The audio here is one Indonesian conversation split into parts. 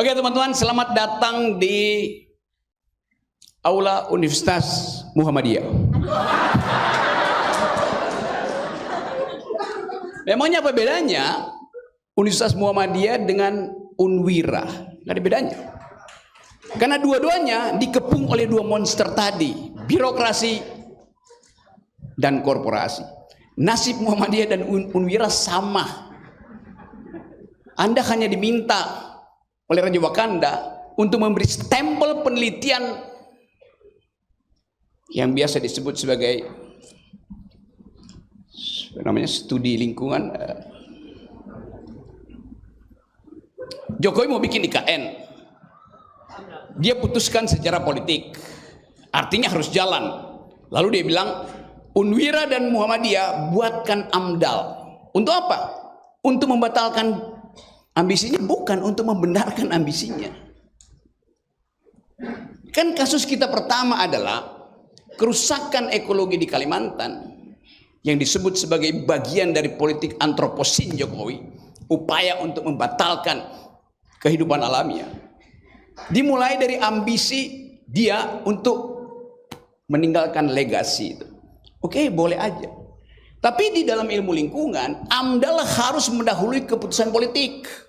Oke teman-teman, selamat datang di Aula Universitas Muhammadiyah. Memangnya apa bedanya Universitas Muhammadiyah dengan Unwira? Nggak ada bedanya. Karena dua-duanya dikepung oleh dua monster tadi, birokrasi dan korporasi. Nasib Muhammadiyah dan Unwira sama. Anda hanya diminta oleh Raja Wakanda untuk memberi stempel penelitian yang biasa disebut sebagai namanya studi lingkungan. Jokowi mau bikin IKN, dia putuskan secara politik, artinya harus jalan. Lalu dia bilang, Unwira dan Muhammadiyah buatkan AMDAL. Untuk apa? Untuk membatalkan ambisinya, bukan untuk membenarkan ambisinya. Kan kasus kita pertama adalah kerusakan ekologi di Kalimantan yang disebut sebagai bagian dari politik antroposin Jokowi, upaya untuk membatalkan kehidupan alamiah. Dimulai dari ambisi dia untuk meninggalkan legasi itu. Oke, boleh aja. Tapi di dalam ilmu lingkungan, AMDAL harus mendahului keputusan politik.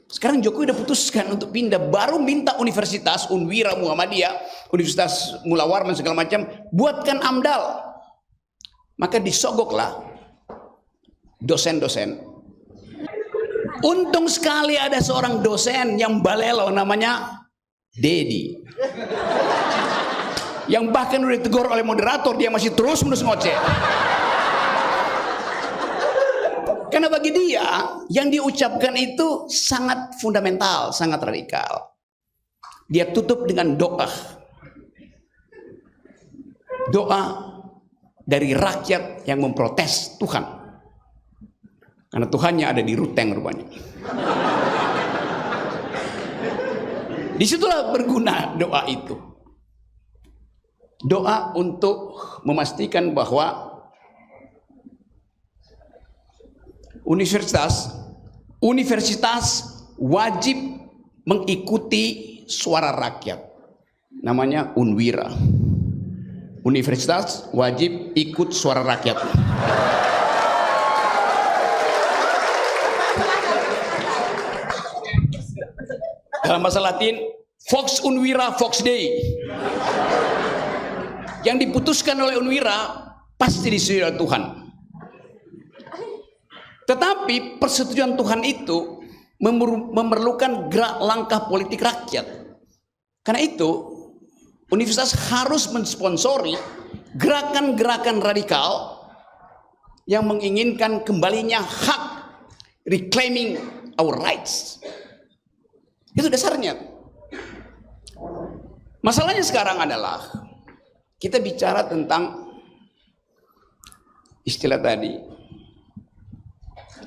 Sekarang Jokowi udah putuskan untuk pindah, baru minta universitas, Unwira, Muhammadiyah, Universitas Mula Warman segala macam, buatkan AMDAL. Maka disogoklah dosen-dosen. Untung sekali ada seorang dosen yang balelo, namanya Dedi. Yang bahkan udah ditegur oleh moderator, dia masih terus-menerus ngoceh. Karena bagi dia, yang diucapkan itu sangat fundamental, sangat radikal. Dia tutup dengan doa. Doa dari rakyat yang memprotes Tuhan. Karena Tuhannya ada di Ruteng rupanya. Disitulah berguna doa itu. Doa untuk memastikan bahwa universitas wajib mengikuti suara rakyat. Namanya Unwira. Universitas wajib ikut suara rakyat. Dalam bahasa Latin, Vox Unwira Vox Dei. Yang diputuskan oleh Unwira pasti disetujui oleh Tuhan. Tetapi persetujuan Tuhan itu memerlukan gerak langkah politik rakyat. Karena itu universitas harus mensponsori gerakan-gerakan radikal yang menginginkan kembalinya hak, reclaiming our rights. Itu dasarnya. Masalahnya sekarang adalah kita bicara tentang istilah tadi,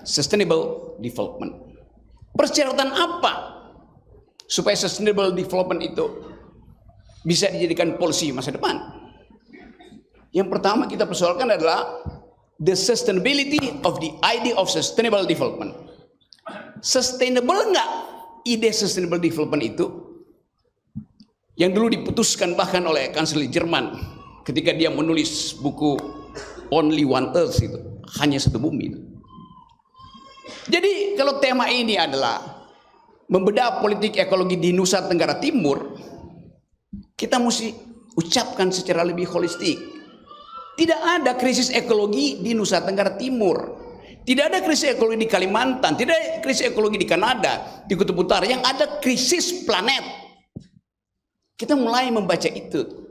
sustainable development. Persyaratan apa supaya sustainable development itu bisa dijadikan policy masa depan? Yang pertama kita persoalkan adalah the sustainability of the idea of sustainable development. Sustainable enggak ide sustainable development itu? Yang dulu diputuskan bahkan oleh kanselir Jerman ketika dia menulis buku Only One Earth itu, hanya satu bumi itu. Jadi kalau tema ini adalah membedah politik ekologi di Nusa Tenggara Timur, kita mesti ucapkan secara lebih holistik. Tidak ada krisis ekologi di Nusa Tenggara Timur. Tidak ada krisis ekologi di Kalimantan, tidak ada krisis ekologi di Kanada, di Kutub Utara. Yang ada krisis planet. Kita mulai membaca itu.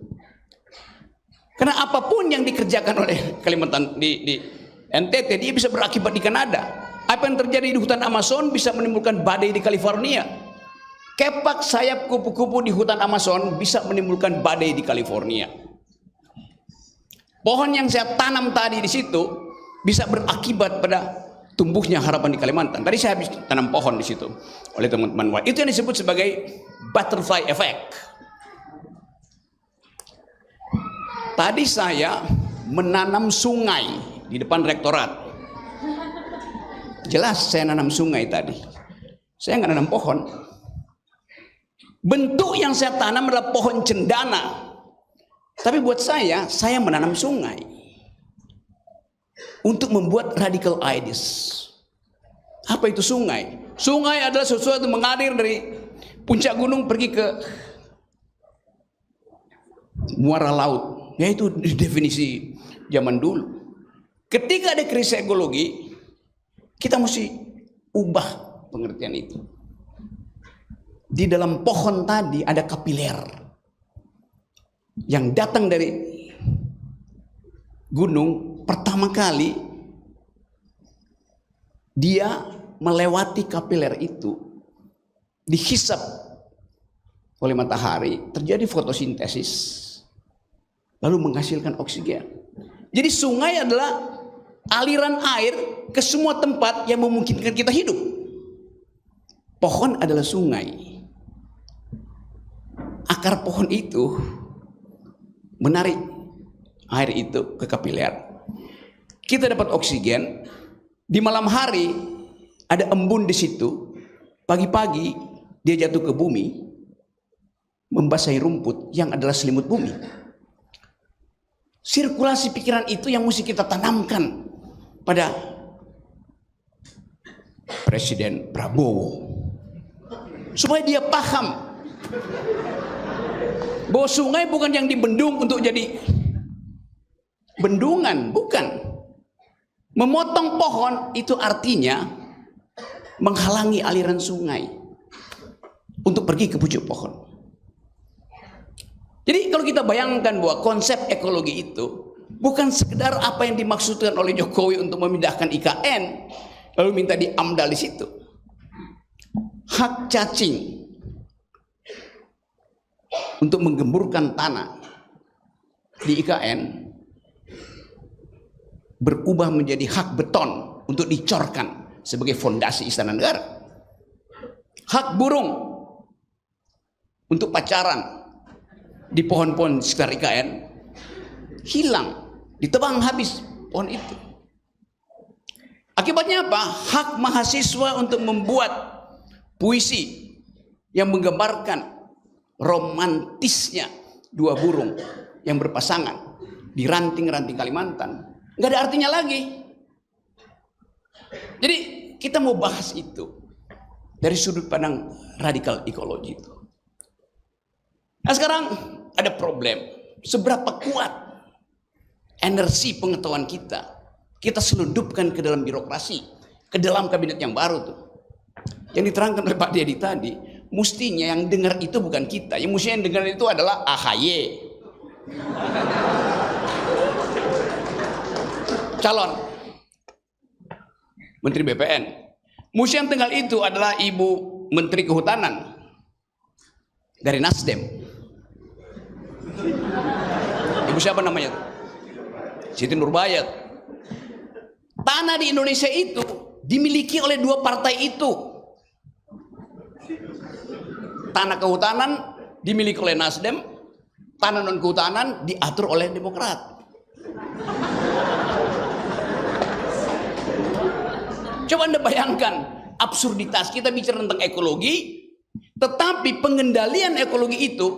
Karena apapun yang dikerjakan oleh Kalimantan di NTT, dia bisa berakibat di Kanada. Apa yang terjadi di hutan Amazon bisa menimbulkan badai di California. Kepak sayap kupu-kupu di hutan Amazon bisa menimbulkan badai di California. Pohon yang saya tanam tadi di situ bisa berakibat pada tumbuhnya harapan di Kalimantan. Tadi saya habis tanam pohon di situ oleh teman-teman. Itu yang disebut sebagai butterfly effect. Tadi saya menanam sungai di depan rektorat. Jelas saya nanam sungai tadi. Saya nggak nanam pohon. Bentuk yang saya tanam adalah pohon cendana. Tapi buat saya menanam sungai. Untuk membuat radical ideas. Apa itu sungai? Sungai adalah sesuatu yang mengalir dari puncak gunung pergi ke muara laut. Yaitu definisi zaman dulu. Ketika ada krisis ekologi, kita mesti ubah pengertian itu. Di dalam pohon tadi ada kapiler yang datang dari gunung. Pertama kali dia melewati kapiler itu, dihisap oleh matahari, terjadi fotosintesis, lalu menghasilkan oksigen. Jadi sungai adalah aliran air ke semua tempat yang memungkinkan kita hidup. Pohon adalah sungai. Akar pohon itu menarik air itu ke kapiler. Kita dapat oksigen. Di malam hari ada embun di situ. Pagi-pagi dia jatuh ke bumi, membasahi rumput yang adalah selimut bumi. Sirkulasi pikiran itu yang mesti kita tanamkan pada Presiden Prabowo, supaya dia paham bahwa sungai bukan yang dibendung untuk jadi bendungan, bukan. Memotong pohon itu artinya menghalangi aliran sungai untuk pergi ke pucuk pohon. Jadi kalau kita bayangkan bahwa konsep ekologi itu bukan sekedar apa yang dimaksudkan oleh Jokowi untuk memindahkan IKN lalu minta diamdal di situ. Hak cacing untuk menggemburkan tanah di IKN berubah menjadi hak beton untuk dicorkan sebagai fondasi istana negara. Hak burung untuk pacaran di pohon-pohon sekitar IKN hilang, ditebang habis pohon itu. Akibatnya apa? Hak mahasiswa untuk membuat puisi yang menggambarkan romantisnya dua burung yang berpasangan di ranting-ranting Kalimantan nggak ada artinya lagi. Jadi kita mau bahas itu dari sudut pandang radikal ekologi itu. Nah sekarang ada problem. Seberapa kuat energi pengetahuan kita selundupkan ke dalam birokrasi, ke dalam kabinet yang baru tuh. Yang diterangkan oleh Pak Dedi tadi, mestinya yang dengar itu bukan kita, yang mestinya yang dengar itu adalah AHY. Calon Menteri BPN. Mesti yang tinggal itu adalah Ibu Menteri Kehutanan dari Nasdem. Ibu siapa namanya? Siti Nurbayat. Tanah di Indonesia itu dimiliki oleh dua partai itu. Tanah kehutanan dimiliki oleh Nasdem, tanah non kehutanan diatur oleh Demokrat. Coba Anda bayangkan absurditas, kita bicara tentang ekologi, tetapi pengendalian ekologi itu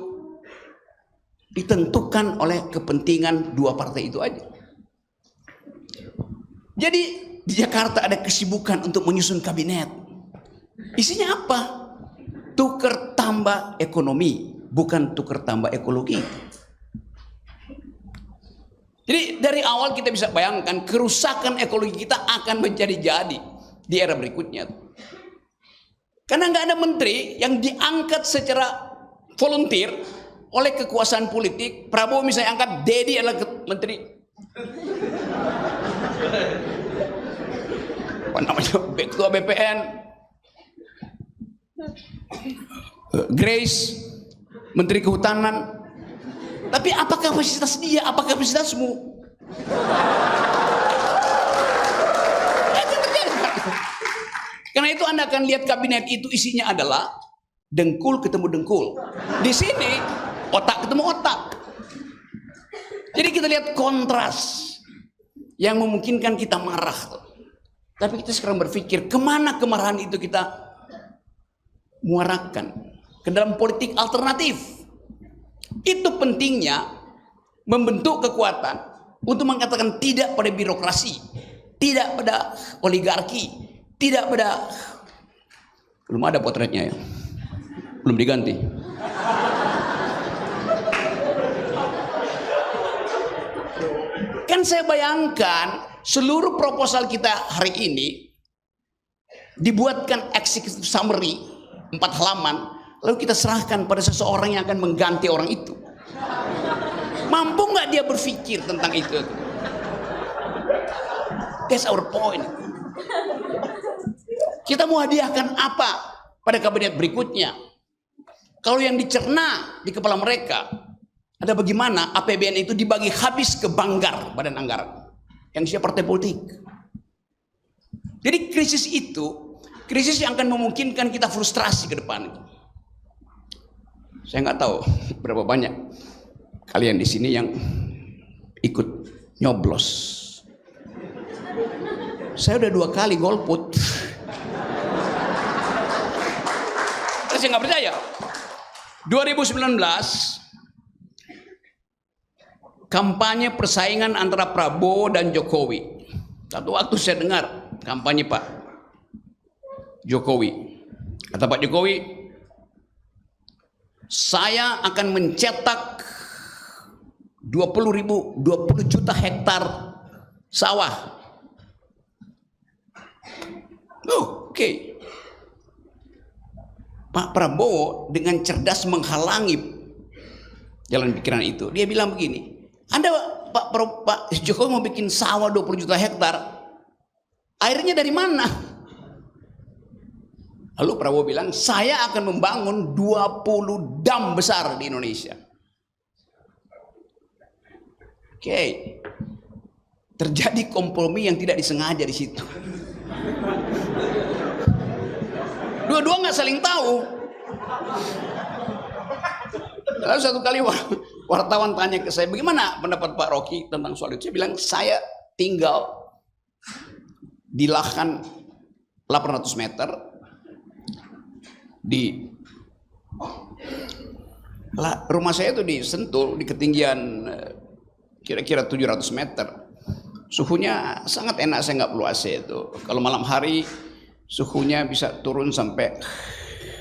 ditentukan oleh kepentingan dua partai itu aja. Jadi di Jakarta ada kesibukan untuk menyusun kabinet. Isinya apa? Tukar tambah ekonomi, bukan tukar tambah ekologi. Jadi dari awal kita bisa bayangkan kerusakan ekologi kita akan menjadi-jadi di era berikutnya. Karena nggak ada menteri yang diangkat secara volunteer oleh kekuasaan politik. Prabowo misalnya angkat, Dedi adalah menteri apa namanya, ketua BPN, Grace menteri kehutanan. Tapi apa kapasitas dia, apa kapasitasmu? Karena itu Anda akan lihat kabinet itu isinya adalah dengkul ketemu dengkul. Di sini otak ketemu otak. Jadi kita lihat kontras yang memungkinkan kita marah. Tapi kita sekarang berpikir kemana kemarahan itu kita muarakan ke dalam politik alternatif. Itu pentingnya membentuk kekuatan untuk mengatakan tidak pada birokrasi, tidak pada oligarki, tidak pada... Belum ada potretnya ya, belum diganti. Kan saya bayangkan seluruh proposal kita hari ini dibuatkan executive summary 4 halaman, lalu kita serahkan pada seseorang yang akan mengganti orang itu. Mampu nggak dia berpikir tentang itu? That's our point. Kita mau hadiahkan apa pada kabinet berikutnya? Kalau yang dicerna di kepala mereka ada bagaimana APBN itu dibagi habis ke Banggar, badan anggaran, yang siap partai politik. Jadi krisis itu, krisis yang akan memungkinkan kita frustrasi ke depan. Saya nggak tahu berapa banyak kalian di sini yang ikut nyoblos. Saya udah 2 kali golput. Saya nggak percaya. 2019 kampanye persaingan antara Prabowo dan Jokowi. Satu waktu saya dengar kampanye Pak Jokowi. Kata Pak Jokowi, saya akan mencetak 20 juta hektar sawah. Oke. Pak Prabowo dengan cerdas menghalangi jalan pikiran itu. Dia bilang begini, Anda Pak Jokowi mau bikin sawah 20 juta hektar, airnya dari mana? Lalu Prabowo bilang, saya akan membangun 20 dam besar di Indonesia. Oke. Terjadi kompromi yang tidak disengaja di situ. Dua-dua nggak saling tahu. Lalu satu kali wartawan tanya ke saya, bagaimana pendapat Pak Rocky tentang soal itu? Saya bilang, saya tinggal di lahan 800 meter di rumah saya itu di Sentul, di ketinggian kira-kira 700 meter. Suhunya sangat enak, saya nggak perlu AC itu. Kalau malam hari suhunya bisa turun sampai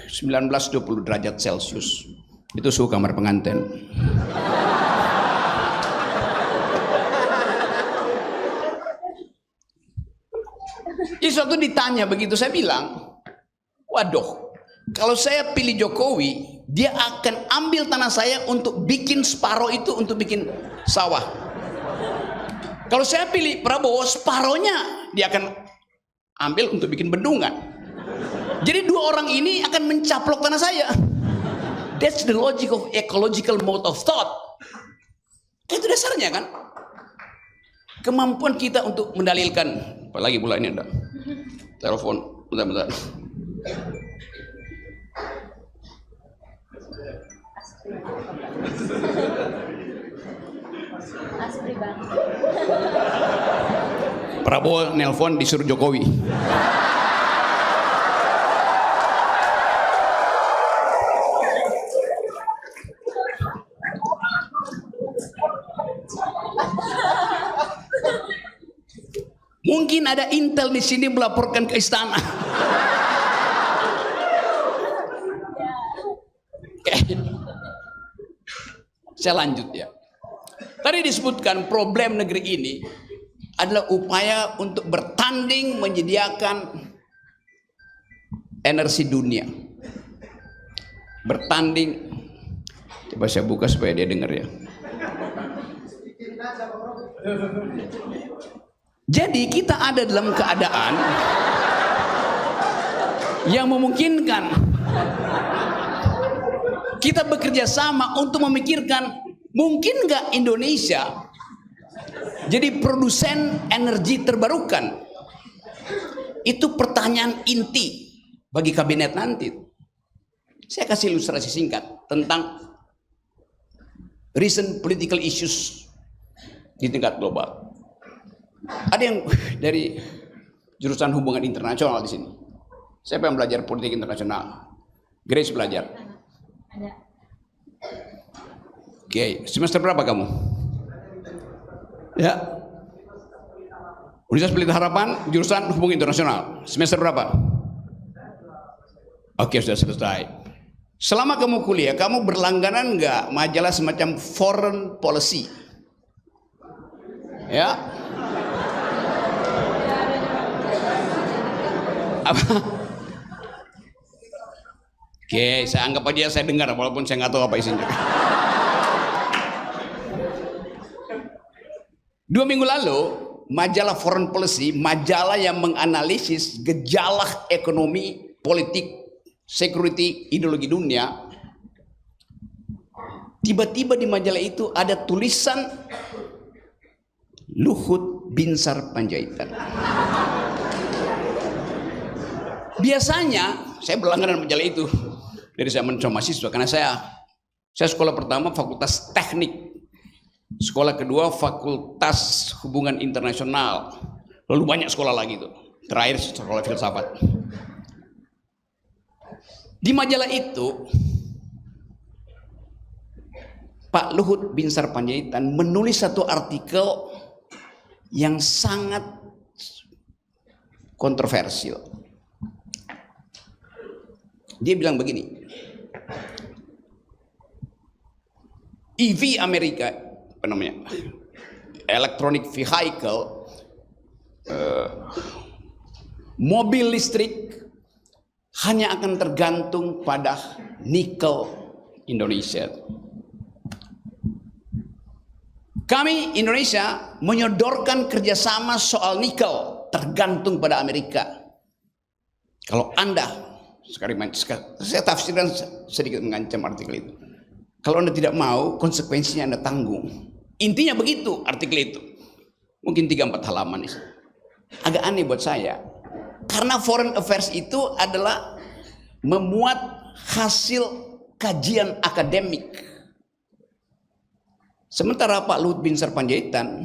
19-20 derajat Celcius. Itu suhu kamar pengantin. Jadi suatu ditanya begitu, saya bilang, waduh, kalau saya pilih Jokowi, dia akan ambil tanah saya untuk bikin separuh itu untuk bikin sawah. Kalau saya pilih Prabowo, separohnya dia akan ambil untuk bikin bendungan. Jadi 2 orang ini akan mencaplok tanah saya. That's the logic of ecological mode of thought. Itu dasarnya kan. Kemampuan kita untuk mendalilkan. Apalagi pula ini ada telepon. Bentar. Prabowo nelpon disuruh Jokowi. Mungkin ada intel di sini melaporkan ke istana. Saya lanjut ya. Tadi disebutkan problem negeri ini adalah upaya untuk bertanding menyediakan energi dunia. Bertanding. Coba saya buka supaya dia dengar ya. Jadi kita ada dalam keadaan yang memungkinkan kita bekerja sama untuk memikirkan mungkin nggak Indonesia jadi produsen energi terbarukan. Itu pertanyaan inti bagi kabinet nanti. Saya kasih ilustrasi singkat tentang recent political issues di tingkat global. Ada yang dari jurusan hubungan internasional di sini. Saya pengen belajar politik internasional. Grace belajar. Ada. Oke, semester berapa kamu? Ya. Universitas Pelita Harapan, jurusan Hubungan Internasional. Semester berapa? Oke, sudah selesai. Selama kamu kuliah, kamu berlangganan nggak majalah semacam Foreign Policy? Ya. Apa? Oke, saya anggap aja saya dengar walaupun saya nggak tahu apa isinya. 2 minggu lalu, majalah Foreign Policy, majalah yang menganalisis gejala ekonomi, politik, security, ideologi dunia, tiba-tiba di majalah itu ada tulisan Luhut Binsar Panjaitan. Biasanya saya berlangganan majalah itu dari zaman mahasiswa karena saya sekolah pertama Fakultas Teknik. Sekolah kedua Fakultas Hubungan Internasional. Lalu banyak sekolah lagi tuh. Terakhir sekolah filsafat. Di majalah itu Pak Luhut Binsar Panjaitan menulis satu artikel yang sangat kontroversial. Dia bilang begini. EV Amerika, apa namanya, electronic vehicle, mobil listrik hanya akan tergantung pada nikel Indonesia. Kami Indonesia menyodorkan kerjasama soal nikel tergantung pada Amerika. Kalau Anda sekarang saya tafsirkan sedikit mengancam artikel itu. Kalau Anda tidak mau, konsekuensinya Anda tanggung. Intinya begitu artikel itu. Mungkin 3-4 halaman. Agak aneh buat saya. Karena foreign affairs itu adalah memuat hasil kajian akademik. Sementara Pak Luhut Binsar Panjaitan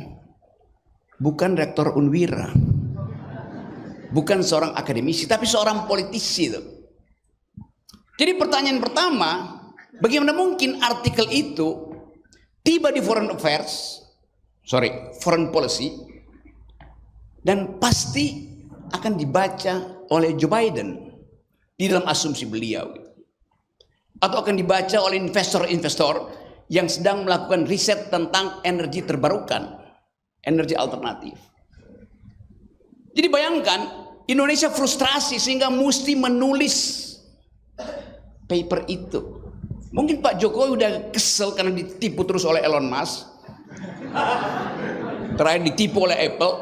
bukan rektor Unwira. Bukan seorang akademisi, tapi seorang politisi. Jadi pertanyaan pertama, bagaimana mungkin artikel itu tiba di Foreign Policy, dan pasti akan dibaca oleh Joe Biden di dalam asumsi beliau, atau akan dibaca oleh investor-investor yang sedang melakukan riset tentang energi terbarukan, energi alternatif. Jadi bayangkan Indonesia frustrasi sehingga mesti menulis paper itu. Mungkin Pak Jokowi udah kesel karena ditipu terus oleh Elon Musk. Terakhir ditipu oleh Apple.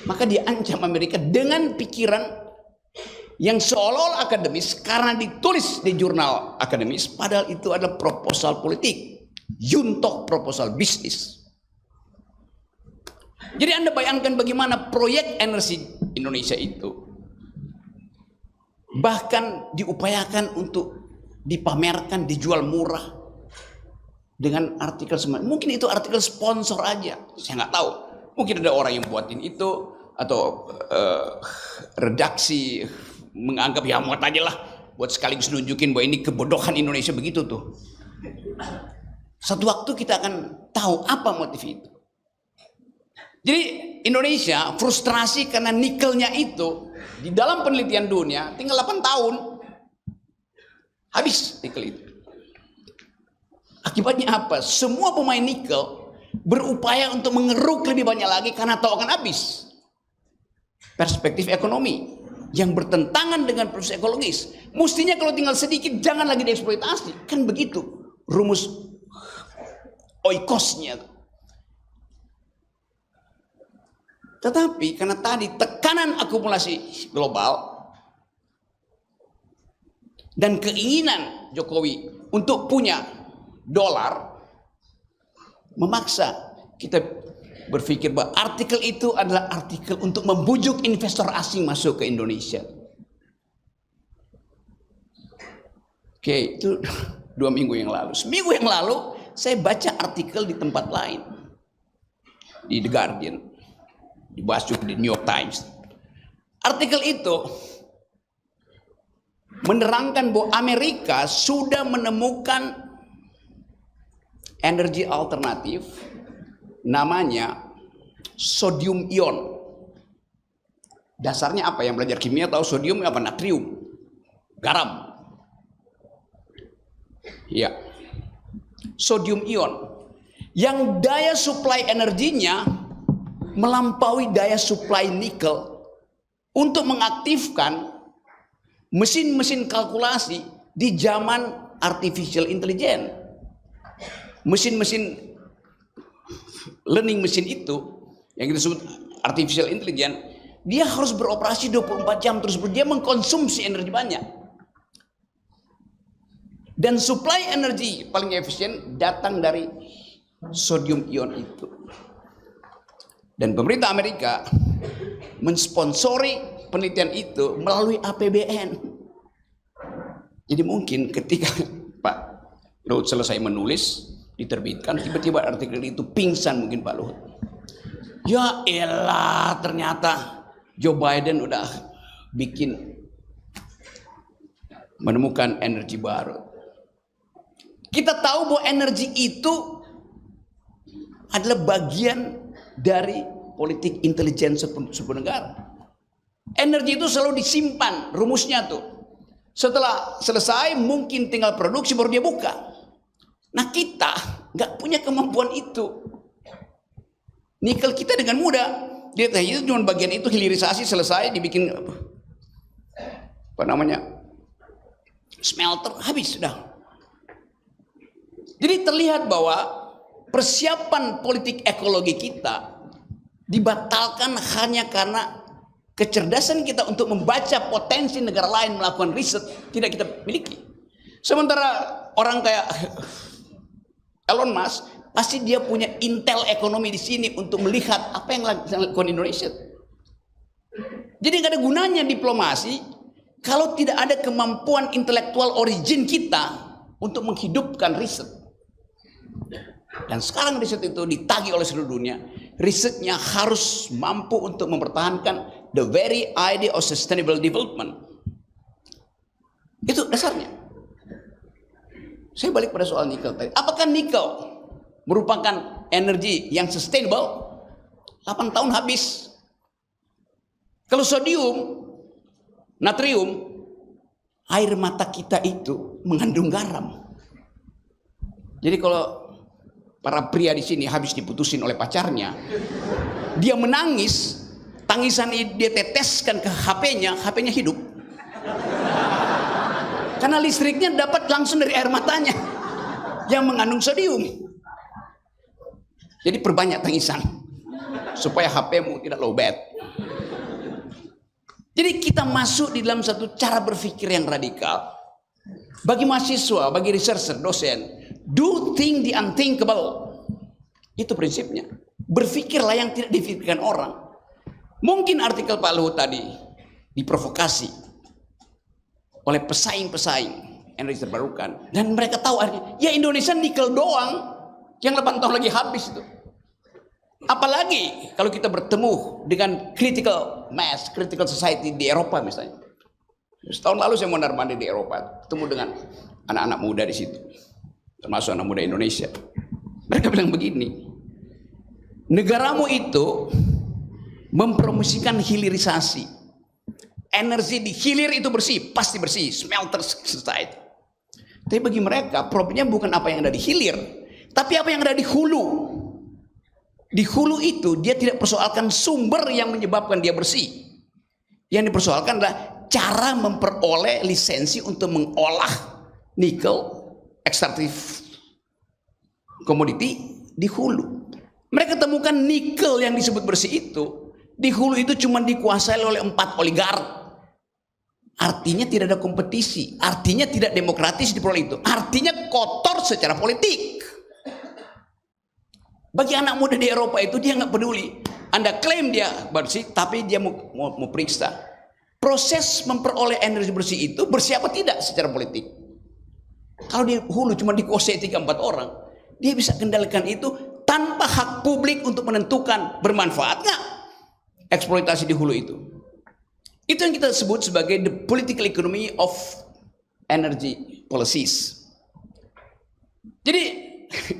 Maka dia ancam Amerika dengan pikiran yang seolah-olah akademis karena ditulis di jurnal akademis, padahal itu adalah proposal politik, juntoh proposal bisnis. Jadi Anda bayangkan bagaimana proyek energi Indonesia itu bahkan diupayakan untuk dipamerkan, dijual murah dengan artikel semacam. Mungkin itu artikel sponsor aja, saya nggak tahu. Mungkin ada orang yang buatin itu atau redaksi menganggap ya muat aja lah buat sekaligus nunjukin bahwa ini kebodohan Indonesia begitu tuh. Satu waktu kita akan tahu apa motif itu. Jadi Indonesia frustrasi karena nikelnya itu di dalam penelitian dunia tinggal 8 tahun habis nikel itu. Akibatnya apa? Semua pemain nikel berupaya untuk mengeruk lebih banyak lagi karena tahu akan habis. Perspektif ekonomi yang bertentangan dengan proses ekologis. Mestinya kalau tinggal sedikit jangan lagi dieksploitasi. Kan begitu rumus oikosnya. Tetapi karena tadi tekanan akumulasi global dan keinginan Jokowi untuk punya dolar memaksa kita berpikir bahwa artikel itu adalah artikel untuk membujuk investor asing masuk ke Indonesia. Oke, itu 2 minggu yang lalu. Seminggu yang lalu saya baca artikel di tempat lain, di The Guardian, dibahas juga di New York Times. Artikel itu menerangkan bahwa Amerika sudah menemukan energi alternatif namanya sodium ion. Dasarnya apa? Yang belajar kimia tahu sodium apa? Natrium, garam. Ya, sodium ion yang daya suplai energinya melampaui daya suplai nikel untuk mengaktifkan mesin-mesin kalkulasi di zaman artificial intelligence. Mesin-mesin learning mesin itu yang kita sebut artificial intelligence, dia harus beroperasi 24 jam terus, dia mengkonsumsi energi banyak. Dan supply energi paling efisien datang dari sodium ion itu. Dan pemerintah Amerika mensponsori penelitian itu melalui APBN. Jadi mungkin ketika Pak Luhut selesai menulis, diterbitkan, tiba-tiba artikel itu pingsan mungkin Pak Luhut. Ya elah, ternyata Joe Biden udah menemukan energi baru. Kita tahu bahwa energi itu adalah bagian dari politik intelijen sebuah negara. Energi itu selalu disimpan, rumusnya tuh. Setelah selesai mungkin tinggal produksi baru dia buka. Nah kita nggak punya kemampuan itu. Nikel kita dengan mudah, dia itu cuma bagian itu hilirisasi selesai dibikin apa namanya smelter, habis sudah. Jadi terlihat bahwa persiapan politik ekologi kita dibatalkan hanya karena kecerdasan kita untuk membaca potensi negara lain melakukan riset tidak kita miliki. Sementara orang kayak Elon Musk pasti dia punya intel ekonomi di sini untuk melihat apa yang dilakukan Indonesia. Jadi nggak ada gunanya diplomasi kalau tidak ada kemampuan intelektual origin kita untuk menghidupkan riset. Dan sekarang riset itu ditagih oleh seluruh dunia. Risetnya harus mampu untuk mempertahankan the very idea of sustainable development. Itu dasarnya. Saya balik pada soal nikel tadi. Apakah nikel merupakan energi yang sustainable? 8 tahun habis. Kalau sodium, natrium, air mata kita itu mengandung garam. Jadi kalau para pria di sini habis diputusin oleh pacarnya, dia menangis, tangisan dia teteskan ke HP-nya, HP-nya hidup. Karena listriknya dapat langsung dari air matanya yang mengandung sodium. Jadi perbanyak tangisan supaya HP-mu tidak lowbat. Jadi kita masuk di dalam satu cara berpikir yang radikal. Bagi mahasiswa, bagi researcher, dosen, do think the unthinkable. Itu prinsipnya. Berpikirlah yang tidak dipikirkan orang. Mungkin artikel Pak Luhut tadi diprovokasi oleh pesaing-pesaing energi terbarukan. Dan mereka tahu artinya, ya Indonesia nikel doang yang 8 tahun lagi habis itu. Apalagi kalau kita bertemu dengan critical mass, critical society di Eropa misalnya. Setahun lalu saya mondar-mandir di Eropa, ketemu dengan anak-anak muda di situ, termasuk anak muda Indonesia. Mereka bilang begini, negaramu itu mempromosikan hilirisasi. Energi di hilir itu bersih, pasti bersih, smelter selesai. Tapi bagi mereka problemnya bukan apa yang ada di hilir, tapi apa yang ada di hulu. Di hulu itu dia tidak persoalkan sumber yang menyebabkan dia bersih. Yang dipersoalkan adalah cara memperoleh lisensi untuk mengolah nikel ekstraktif komoditi di hulu. Mereka temukan nikel yang disebut bersih itu di hulu itu cuma dikuasai oleh 4 oligark. Artinya tidak ada kompetisi, artinya tidak demokratis di peroleh itu, artinya kotor secara politik. Bagi anak muda di Eropa itu dia nggak peduli. Anda klaim dia bersih, tapi dia mau periksa proses memperoleh energi bersih itu bersih apa tidak secara politik. Kalau di hulu cuma dikuasai 3-4 orang, dia bisa kendalikan itu tanpa hak publik untuk menentukan bermanfaat nggak eksploitasi di hulu itu. Itu yang kita sebut sebagai the political economy of energy policies. Jadi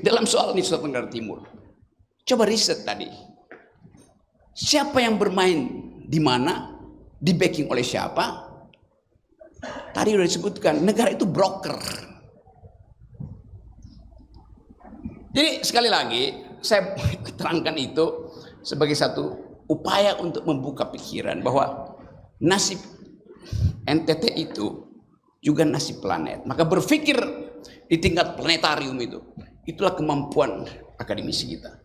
dalam soal Nusa Tenggara Timur, coba riset tadi. Siapa yang bermain di mana, di backing oleh siapa? Tadi sudah disebutkan, negara itu broker. Jadi sekali lagi, saya terangkan itu sebagai satu upaya untuk membuka pikiran bahwa nasib NTT itu juga nasib planet. Maka berpikir di tingkat planetarium itu, itulah kemampuan akademisi kita.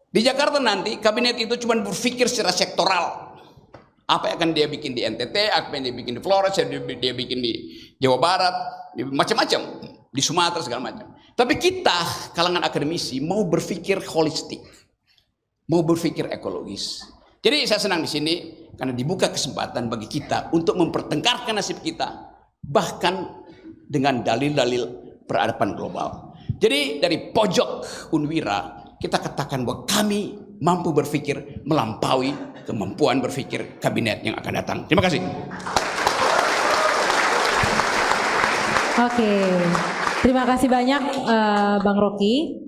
Di Jakarta nanti kabinet itu cuma berpikir secara sektoral. Apa yang akan dia bikin di NTT, apa yang dia bikin di Flores, dia bikin di Jawa Barat, macam-macam, di Sumatera segala macam. Tapi kita kalangan akademisi mau berpikir holistik, mau berpikir ekologis. Jadi saya senang di sini karena dibuka kesempatan bagi kita untuk mempertengkarkan nasib kita, bahkan dengan dalil-dalil peradaban global. Jadi dari pojok Unwira kita katakan bahwa kami mampu berpikir melampaui kemampuan berpikir kabinet yang akan datang. Terima kasih. Oke, terima kasih banyak Bang Rocky.